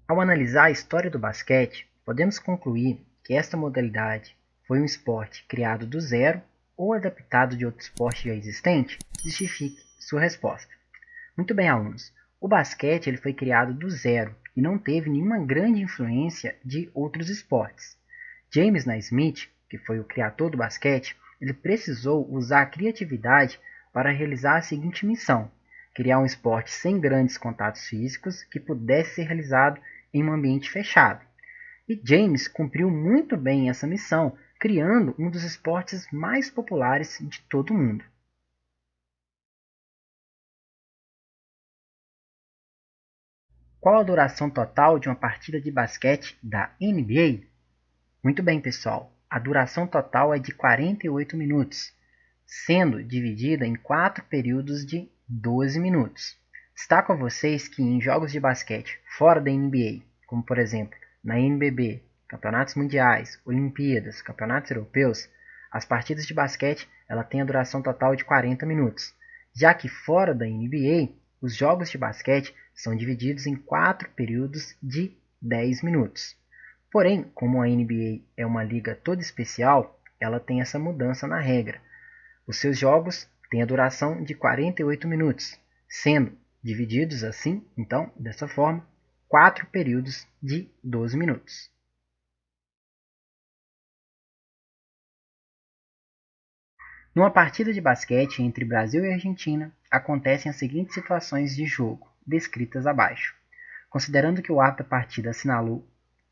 Ao analisar a história do basquete, podemos concluir que esta modalidade foi um esporte criado do zero ou adaptado de outro esporte já existente? Justifique sua resposta. Muito bem, alunos. O basquete ele foi criado do zero e não teve nenhuma grande influência de outros esportes. James Naismith, que foi o criador do basquete, ele precisou usar a criatividade para realizar a seguinte missão: criar um esporte sem grandes contatos físicos que pudesse ser realizado em um ambiente fechado. E James cumpriu muito bem essa missão, criando um dos esportes mais populares de todo o mundo. Qual a duração total de uma partida de basquete da NBA? Muito bem, pessoal. A duração total é de 48 minutos, sendo dividida em 4 períodos de 12 minutos. Destaco a vocês que em jogos de basquete fora da NBA, como por exemplo na NBB, campeonatos mundiais, Olimpíadas, campeonatos europeus, as partidas de basquete ela tem a duração total de 40 minutos, já que fora da NBA, os jogos de basquete são divididos em 4 períodos de 10 minutos. Porém, como a NBA é uma liga toda especial, ela tem essa mudança na regra. Os seus jogos têm a duração de 48 minutos, sendo divididos assim, então, dessa forma, 4 períodos de 12 minutos. Numa partida de basquete entre Brasil e Argentina, acontecem as seguintes situações de jogo, descritas abaixo. Considerando que o árbitro da partida assinalou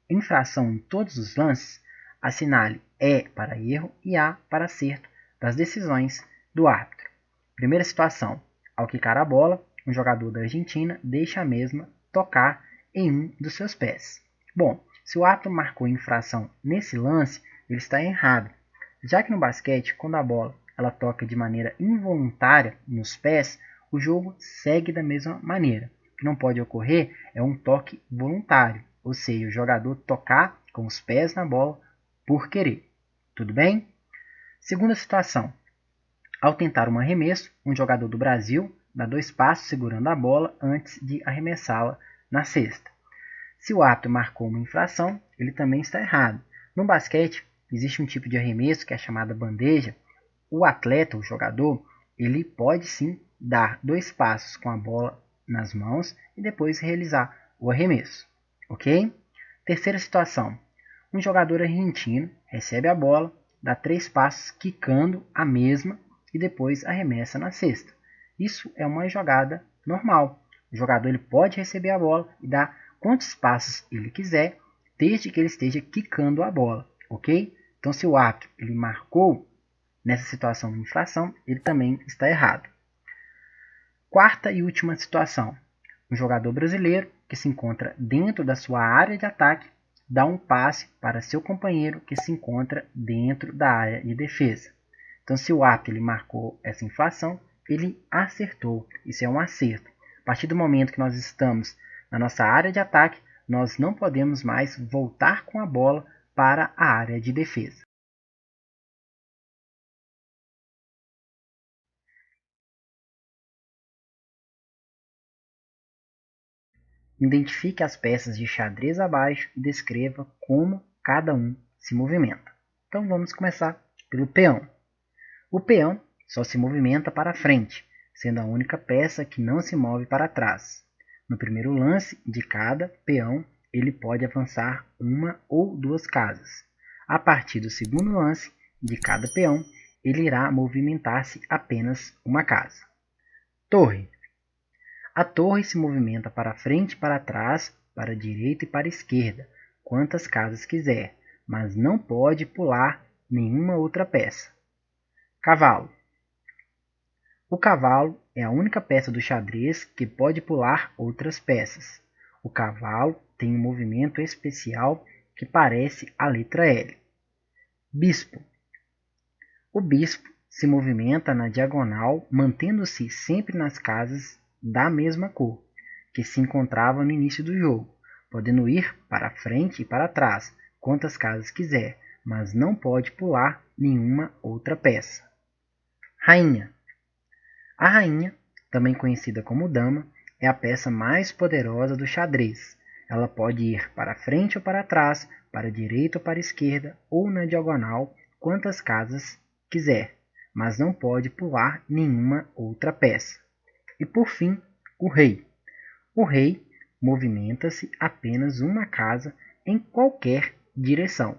infração em todos os lances, assinale E para erro e A para acerto das decisões do árbitro. Primeira situação: ao quicar a bola, um jogador da Argentina deixa a mesma tocar em um dos seus pés. Bom, se o árbitro marcou infração nesse lance, ele está errado, já que no basquete, quando a bola ela toca de maneira involuntária nos pés, o jogo segue da mesma maneira. O que não pode ocorrer é um toque voluntário, ou seja, o jogador tocar com os pés na bola por querer. Tudo bem? Segunda situação: ao tentar um arremesso, um jogador do Brasil dá 2 passos segurando a bola antes de arremessá-la na cesta. Se o árbitro marcou uma infração, ele também está errado. No basquete, existe um tipo de arremesso que é chamada bandeja. O atleta, o jogador, ele pode sim dar 2 passos com a bola nas mãos e depois realizar o arremesso. Ok? Terceira situação: um jogador argentino recebe a bola, dá 3 passos quicando a mesma e depois arremessa na cesta. Isso é uma jogada normal. O jogador ele pode receber a bola e dar quantos passos ele quiser, desde que ele esteja quicando a bola, ok? Então, se o árbitro ele marcou nessa situação de infração, ele também está errado. Quarta e última situação: um jogador brasileiro que se encontra dentro da sua área de ataque dá um passe para seu companheiro que se encontra dentro da área de defesa. Então, se o árbitro ele marcou essa infração, ele acertou. Isso é um acerto. A partir do momento que nós estamos na nossa área de ataque, nós não podemos mais voltar com a bola para a área de defesa. Identifique as peças de xadrez abaixo e descreva como cada um se movimenta. Então vamos começar pelo peão. O peão só se movimenta para frente, sendo a única peça que não se move para trás. No primeiro lance de cada peão, ele pode avançar uma ou 2 casas. A partir do segundo lance de cada peão, ele irá movimentar-se apenas uma casa. Torre. A torre se movimenta para frente, para trás, para a direita e para a esquerda, quantas casas quiser, mas não pode pular nenhuma outra peça. Cavalo. O cavalo é a única peça do xadrez que pode pular outras peças. O cavalo tem um movimento especial que parece a letra L. Bispo. O bispo se movimenta na diagonal, mantendo-se sempre nas casas da mesma cor, que se encontrava no início do jogo, podendo ir para frente e para trás, quantas casas quiser, mas não pode pular nenhuma outra peça. Rainha. A rainha, também conhecida como dama, é a peça mais poderosa do xadrez. Ela pode ir para frente ou para trás, para a direita ou para a esquerda, ou na diagonal, quantas casas quiser, mas não pode pular nenhuma outra peça. E por fim, o rei. O rei movimenta-se apenas uma casa em qualquer direção.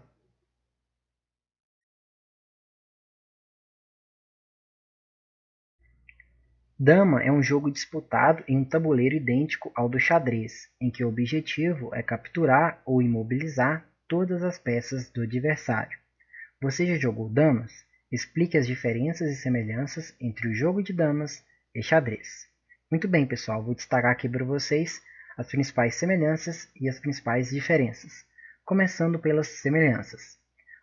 Dama é um jogo disputado em um tabuleiro idêntico ao do xadrez, em que o objetivo é capturar ou imobilizar todas as peças do adversário. Você já jogou damas? Explique as diferenças e semelhanças entre o jogo de damas e xadrez. Muito bem, pessoal, vou destacar aqui para vocês as principais semelhanças e as principais diferenças. Começando pelas semelhanças.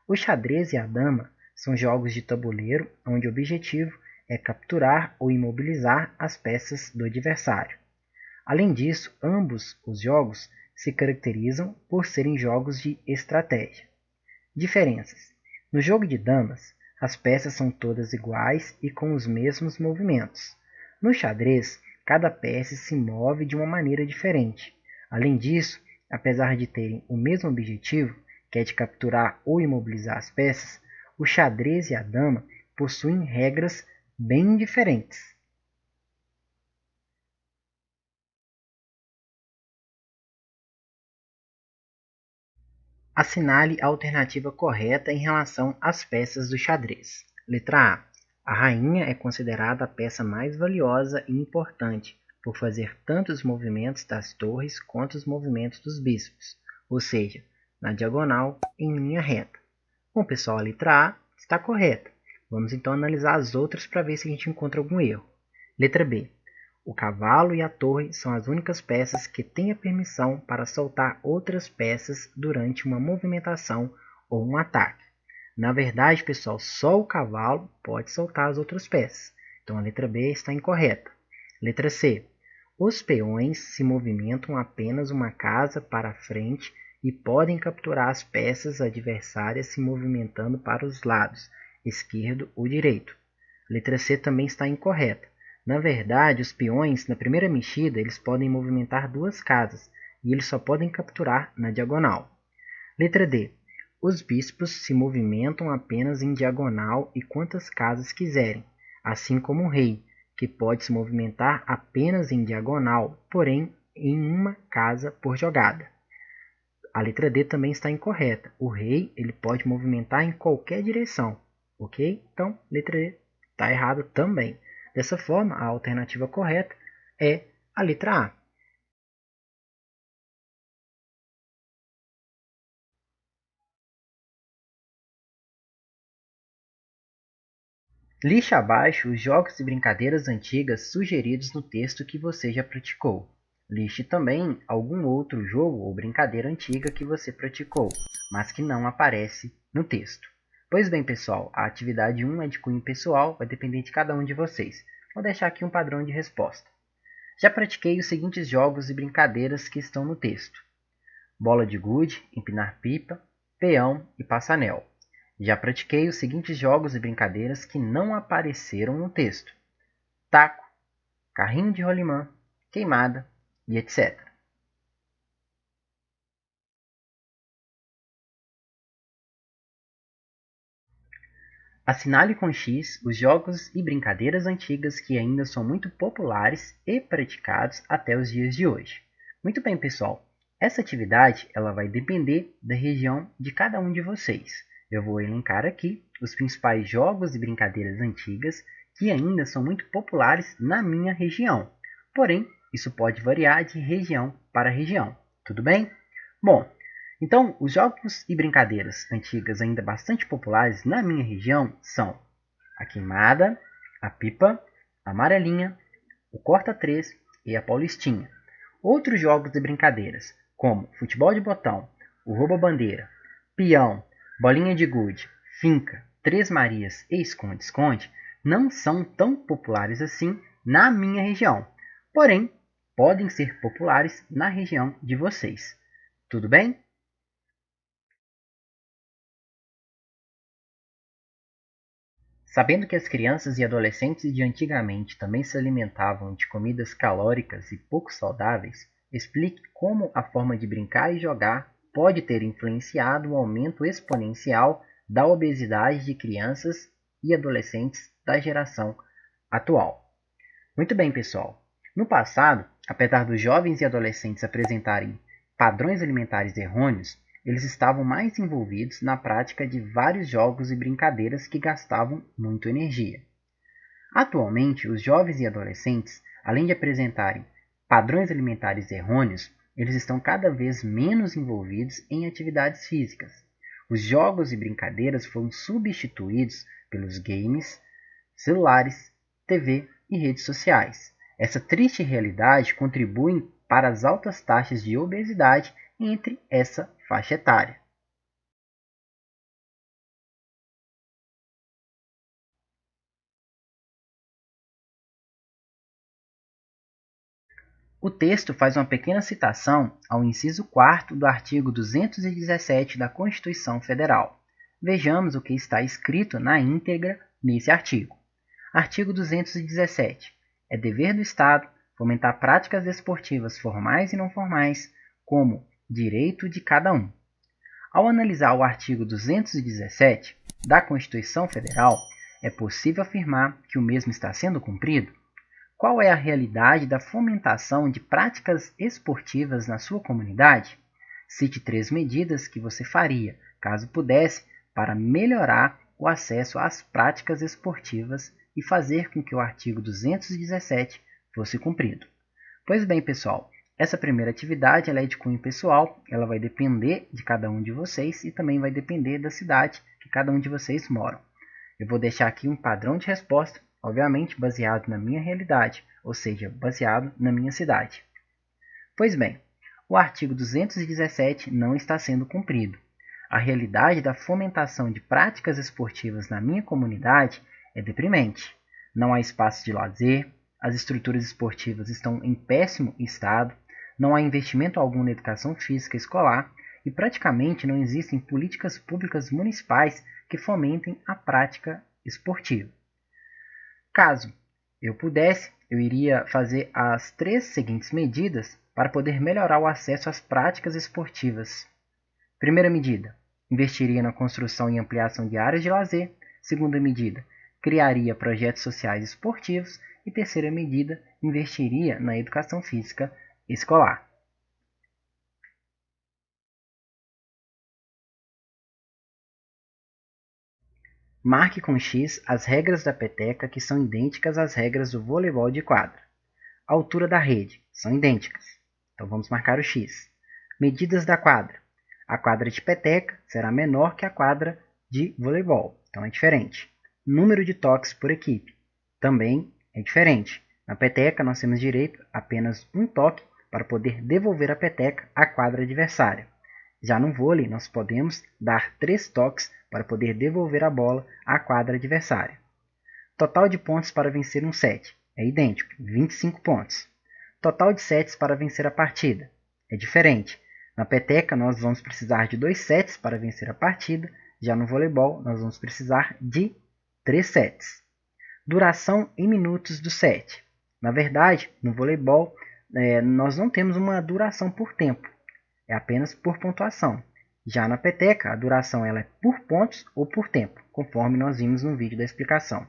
O xadrez e a dama são jogos de tabuleiro onde o objetivo é capturar ou imobilizar as peças do adversário. Além disso, ambos os jogos se caracterizam por serem jogos de estratégia. Diferenças: no jogo de damas, as peças são todas iguais e com os mesmos movimentos. No xadrez, cada peça se move de uma maneira diferente. Além disso, apesar de terem o mesmo objetivo, que é de capturar ou imobilizar as peças, o xadrez e a dama possuem regras bem diferentes. Assinale a alternativa correta em relação às peças do xadrez. Letra A. A rainha é considerada a peça mais valiosa e importante, por fazer tanto os movimentos das torres quanto os movimentos dos bispos, ou seja, na diagonal em linha reta. Bom, pessoal, a letra A está correta. Vamos então analisar as outras para ver se a gente encontra algum erro. Letra B. O cavalo e a torre são as únicas peças que têm a permissão para soltar outras peças durante uma movimentação ou um ataque. Na verdade, pessoal, só o cavalo pode soltar as outras peças. Então a letra B está incorreta. Letra C. Os peões se movimentam apenas uma casa para frente e podem capturar as peças adversárias se movimentando para os lados, esquerdo ou direito. Letra C também está incorreta. Na verdade, os peões, na primeira mexida, eles podem movimentar duas casas, e eles só podem capturar na diagonal. Letra D. Os bispos se movimentam apenas em diagonal e quantas casas quiserem, assim como o rei, que pode se movimentar apenas em diagonal, porém em uma casa por jogada. A letra D também está incorreta. O rei ele pode movimentar em qualquer direção, ok? Então, letra D está errada também. Dessa forma, a alternativa correta é a letra A. Lixe abaixo os jogos e brincadeiras antigas sugeridos no texto que você já praticou. Lixe também algum outro jogo ou brincadeira antiga que você praticou, mas que não aparece no texto. Pois bem, pessoal, a atividade 1 é de cunho pessoal, vai depender de cada um de vocês. Vou deixar aqui um padrão de resposta. Já pratiquei os seguintes jogos e brincadeiras que estão no texto: bola de gude, empinar pipa, peão e passanel. Já pratiquei os seguintes jogos e brincadeiras que não apareceram no texto: taco, carrinho de rolimã, queimada e etc. Assinale com X os jogos e brincadeiras antigas que ainda são muito populares e praticados até os dias de hoje. Muito bem, pessoal. Essa atividade ela vai depender da região de cada um de vocês. Eu vou elencar aqui os principais jogos e brincadeiras antigas que ainda são muito populares na minha região. Porém, isso pode variar de região para região. Tudo bem? Bom, então, os jogos e brincadeiras antigas ainda bastante populares na minha região são a queimada, a pipa, a amarelinha, o corta-três e a paulistinha. Outros jogos e brincadeiras, como futebol de botão, o rouba-bandeira, peão, bolinha de gude, finca, três marias e esconde-esconde, não são tão populares assim na minha região, porém, podem ser populares na região de vocês. Tudo bem? Sabendo que as crianças e adolescentes de antigamente também se alimentavam de comidas calóricas e pouco saudáveis, explique como a forma de brincar e jogar pode ter influenciado o aumento exponencial da obesidade de crianças e adolescentes da geração atual. Muito bem, pessoal. No passado, apesar dos jovens e adolescentes apresentarem padrões alimentares errôneos, eles estavam mais envolvidos na prática de vários jogos e brincadeiras que gastavam muito energia. Atualmente, os jovens e adolescentes, além de apresentarem padrões alimentares errôneos, eles estão cada vez menos envolvidos em atividades físicas. Os jogos e brincadeiras foram substituídos pelos games, celulares, TV e redes sociais. Essa triste realidade contribui para as altas taxas de obesidade entre essa faixa etária. O texto faz uma pequena citação ao inciso 4º do artigo 217 da Constituição Federal. Vejamos o que está escrito na íntegra nesse artigo. Artigo 217. É dever do Estado fomentar práticas desportivas formais e não formais, como direito de cada um. Ao analisar o artigo 217 da Constituição Federal, é possível afirmar que o mesmo está sendo cumprido? Qual é a realidade da fomentação de práticas esportivas na sua comunidade? Cite 3 medidas que você faria, caso pudesse, para melhorar o acesso às práticas esportivas e fazer com que o artigo 217 fosse cumprido. Pois bem, pessoal, essa primeira atividade ela é de cunho pessoal, ela vai depender de cada um de vocês e também vai depender da cidade que cada um de vocês moram. Eu vou deixar aqui um padrão de resposta, obviamente baseado na minha realidade, ou seja, baseado na minha cidade. Pois bem, o artigo 217 não está sendo cumprido. A realidade da fomentação de práticas esportivas na minha comunidade é deprimente. Não há espaço de lazer, as estruturas esportivas estão em péssimo estado, não há investimento algum na educação física escolar e praticamente não existem políticas públicas municipais que fomentem a prática esportiva. Caso eu pudesse, eu iria fazer as 3 seguintes medidas para poder melhorar o acesso às práticas esportivas. Primeira medida, investiria na construção e ampliação de áreas de lazer. Segunda medida, criaria projetos sociais esportivos. E terceira medida, investiria na educação física escolar. Marque com X as regras da peteca que são idênticas às regras do voleibol de quadra. A altura da rede são idênticas. Então vamos marcar o X. Medidas da quadra. A quadra de peteca será menor que a quadra de voleibol, então é diferente. Número de toques por equipe também é diferente. Na peteca nós temos direito a apenas um toque para poder devolver a peteca à quadra adversária. Já no vôlei nós podemos dar 3 toques para poder devolver a bola à quadra adversária. Total de pontos para vencer um set é idêntico, 25 pontos. Total de sets para vencer a partida é diferente. Na peteca nós vamos precisar de 2 sets para vencer a partida, já no voleibol nós vamos precisar de 3 sets. Duração em minutos do set. Na verdade, no voleibol nós não temos uma duração por tempo, é apenas por pontuação. Já na peteca, a duração ela é por pontos ou por tempo, conforme nós vimos no vídeo da explicação.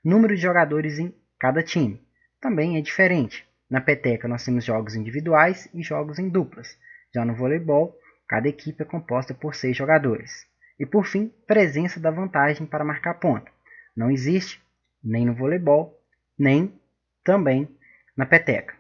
Número de jogadores em cada time também é diferente. Na peteca nós temos jogos individuais e jogos em duplas. Já no voleibol, cada equipe é composta por 6 jogadores. E por fim, presença da vantagem para marcar ponto. Não existe nem no voleibol, nem também na peteca.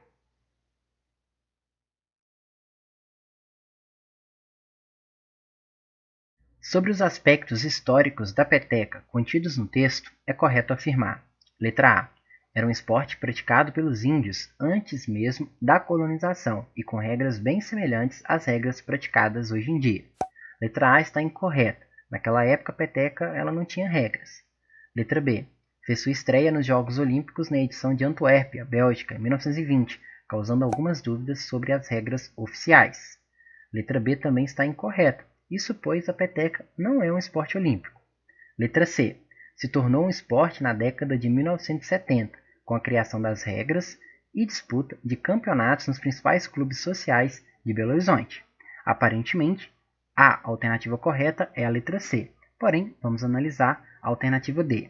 Sobre os aspectos históricos da peteca contidos no texto, é correto afirmar: letra A. Era um esporte praticado pelos índios antes mesmo da colonização e com regras bem semelhantes às regras praticadas hoje em dia. Letra A está incorreta. Naquela época a peteca ela não tinha regras. Letra B. Fez sua estreia nos Jogos Olímpicos na edição de Antuérpia, Bélgica, em 1920, causando algumas dúvidas sobre as regras oficiais. Letra B também está incorreta. Isso pois a peteca não é um esporte olímpico. Letra C. Se tornou um esporte na década de 1970, com a criação das regras e disputa de campeonatos nos principais clubes sociais de Belo Horizonte. Aparentemente, a alternativa correta é a letra C, porém, vamos analisar a alternativa D.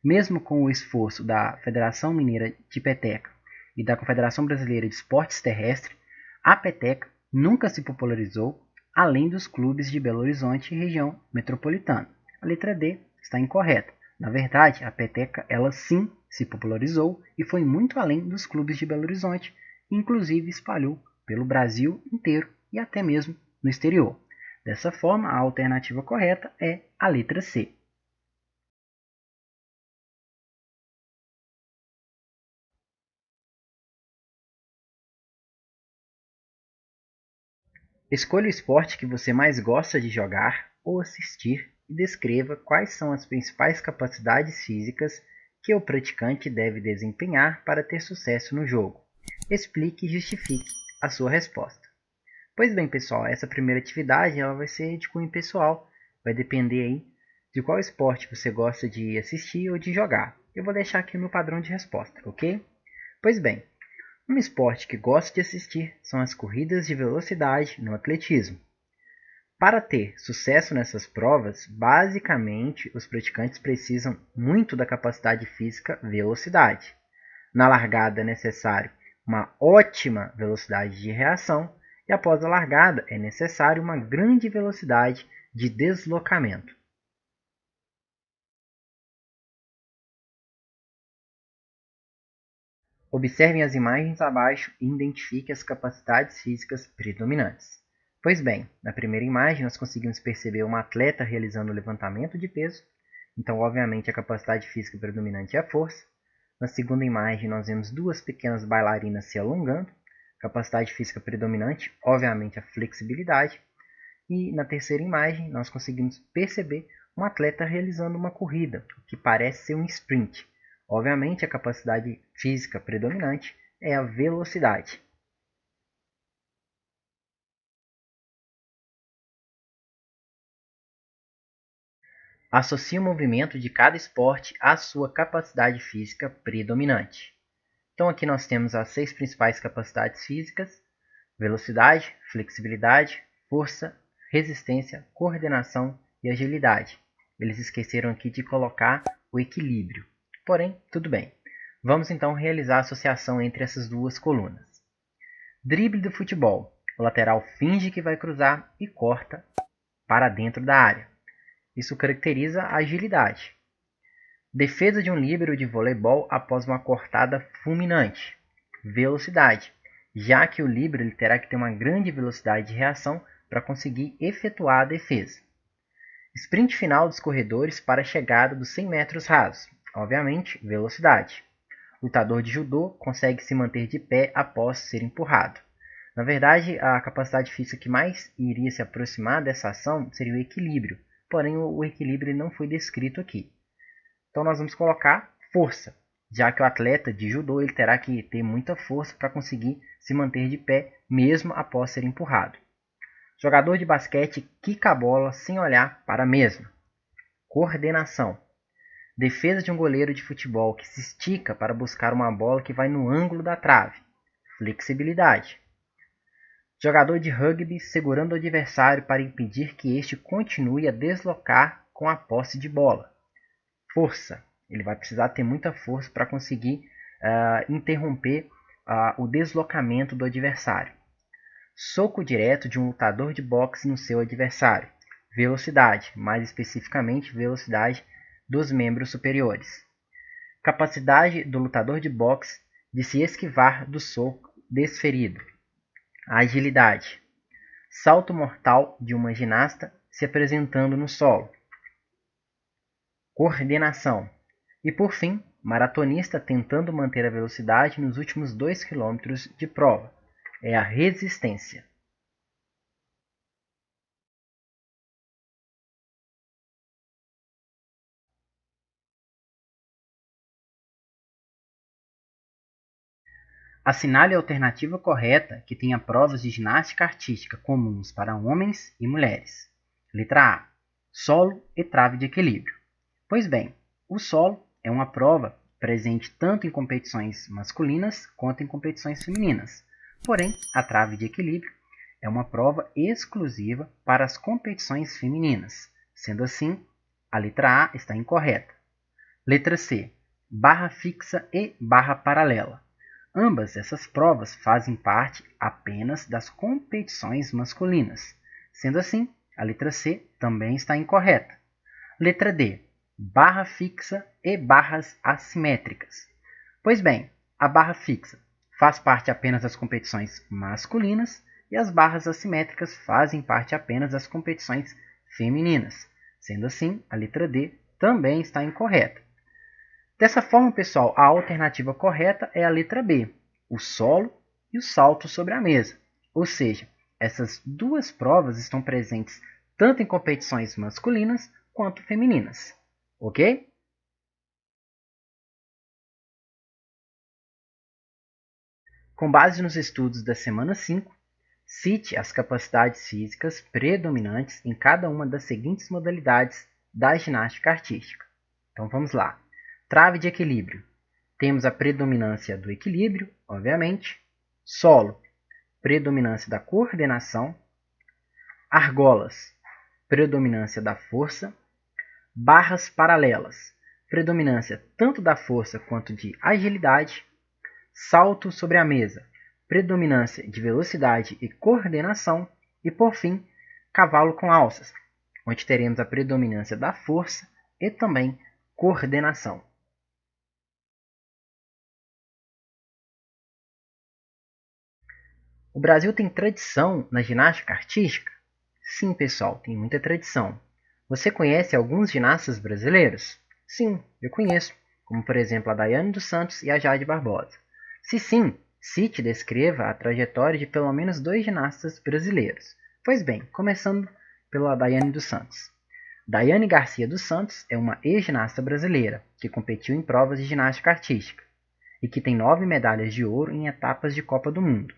Mesmo com o esforço da Federação Mineira de Peteca e da Confederação Brasileira de Esportes Terrestres, a peteca nunca se popularizou além dos clubes de Belo Horizonte e região metropolitana. A letra D está incorreta. Na verdade, a peteca ela sim se popularizou e foi muito além dos clubes de Belo Horizonte, inclusive espalhou pelo Brasil inteiro e até mesmo no exterior. Dessa forma, a alternativa correta é a letra C. Escolha o esporte que você mais gosta de jogar ou assistir e descreva quais são as principais capacidades físicas que o praticante deve desempenhar para ter sucesso no jogo. Explique e justifique a sua resposta. Pois bem, pessoal, essa primeira atividade ela vai ser de cunho pessoal, vai depender aí de qual esporte você gosta de assistir ou de jogar. Eu vou deixar aqui o meu padrão de resposta, ok? Pois bem, um esporte que gosto de assistir são as corridas de velocidade no atletismo. Para ter sucesso nessas provas, basicamente os praticantes precisam muito da capacidade física velocidade. Na largada é necessário uma ótima velocidade de reação e após a largada é necessário uma grande velocidade de deslocamento. Observem as imagens abaixo e identifique as capacidades físicas predominantes. Pois bem, na primeira imagem nós conseguimos perceber uma atleta realizando o levantamento de peso, então obviamente a capacidade física predominante é a força. Na segunda imagem nós vemos duas pequenas bailarinas se alongando, capacidade física predominante, obviamente a flexibilidade. E na terceira imagem nós conseguimos perceber um atleta realizando uma corrida, que parece ser um sprint. Obviamente, a capacidade física predominante é a velocidade. Associe o movimento de cada esporte à sua capacidade física predominante. Então, aqui nós temos as 6 principais capacidades físicas: velocidade, flexibilidade, força, resistência, coordenação e agilidade. Eles esqueceram aqui de colocar o equilíbrio. Porém, tudo bem. Vamos então realizar a associação entre essas duas colunas. Drible do futebol. O lateral finge que vai cruzar e corta para dentro da área. Isso caracteriza a agilidade. Defesa de um líbero de voleibol após uma cortada fulminante. Velocidade, já que o líbero ele terá que ter uma grande velocidade de reação para conseguir efetuar a defesa. Sprint final dos corredores para a chegada dos 100 metros rasos. Obviamente, velocidade. Lutador de judô consegue se manter de pé após ser empurrado. Na verdade, a capacidade física que mais iria se aproximar dessa ação seria o equilíbrio, porém o equilíbrio não foi descrito aqui. Então nós vamos colocar força, já que o atleta de judô ele terá que ter muita força para conseguir se manter de pé mesmo após ser empurrado. Jogador de basquete quica a bola sem olhar para a mesma. Coordenação. Defesa de um goleiro de futebol que se estica para buscar uma bola que vai no ângulo da trave. Flexibilidade. Jogador de rugby segurando o adversário para impedir que este continue a deslocar com a posse de bola. Força. Ele vai precisar ter muita força para conseguir interromper o deslocamento do adversário. Soco direto de um lutador de boxe no seu adversário. Velocidade, mais especificamente velocidade dos membros superiores. Capacidade do lutador de boxe de se esquivar do soco desferido. Agilidade. Salto mortal de uma ginasta se apresentando no solo. Coordenação. E por fim, maratonista tentando manter a velocidade nos últimos 2 km de prova. É a resistência. Assinale a alternativa correta que tenha provas de ginástica artística comuns para homens e mulheres. Letra A. Solo e trave de equilíbrio. Pois bem, o solo é uma prova presente tanto em competições masculinas quanto em competições femininas. Porém, a trave de equilíbrio é uma prova exclusiva para as competições femininas. Sendo assim, a letra A está incorreta. Letra C. Barra fixa e barra paralela. Ambas essas provas fazem parte apenas das competições masculinas. Sendo assim, a letra C também está incorreta. Letra D. Barra fixa e barras assimétricas. Pois bem, a barra fixa faz parte apenas das competições masculinas e as barras assimétricas fazem parte apenas das competições femininas. Sendo assim, a letra D também está incorreta. Dessa forma, pessoal, a alternativa correta é a letra B, o solo e o salto sobre a mesa. Ou seja, essas duas provas estão presentes tanto em competições masculinas quanto femininas. Ok? Com base nos estudos da semana 5, cite as capacidades físicas predominantes em cada uma das seguintes modalidades da ginástica artística. Então vamos lá. Trave de equilíbrio. Temos a predominância do equilíbrio, obviamente. Solo, predominância da coordenação. Argolas, predominância da força. Barras paralelas, predominância tanto da força quanto de agilidade. Salto sobre a mesa, predominância de velocidade e coordenação. E, por fim, cavalo com alças, onde teremos a predominância da força e também coordenação. O Brasil tem tradição na ginástica artística? Sim, pessoal, tem muita tradição. Você conhece alguns ginastas brasileiros? Sim, eu conheço, como por exemplo a Daiane dos Santos e a Jade Barbosa. Se sim, cite e descreva a trajetória de pelo menos 2 ginastas brasileiros. Pois bem, começando pela Daiane dos Santos. Daiane Garcia dos Santos é uma ex-ginasta brasileira que competiu em provas de ginástica artística e que tem 9 medalhas de ouro em etapas de Copa do Mundo.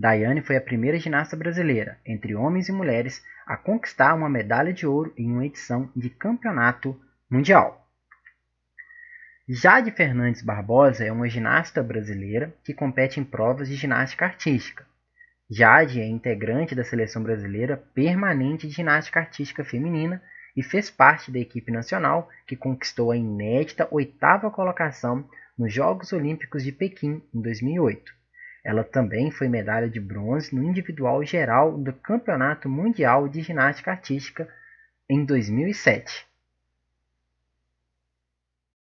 Daiane foi a primeira ginasta brasileira, entre homens e mulheres, a conquistar uma medalha de ouro em uma edição de campeonato mundial. Jade Fernandes Barbosa é uma ginasta brasileira que compete em provas de ginástica artística. Jade é integrante da seleção brasileira permanente de ginástica artística feminina e fez parte da equipe nacional que conquistou a inédita 8ª colocação nos Jogos Olímpicos de Pequim em 2008. Ela também foi medalha de bronze no individual geral do Campeonato Mundial de Ginástica Artística em 2007.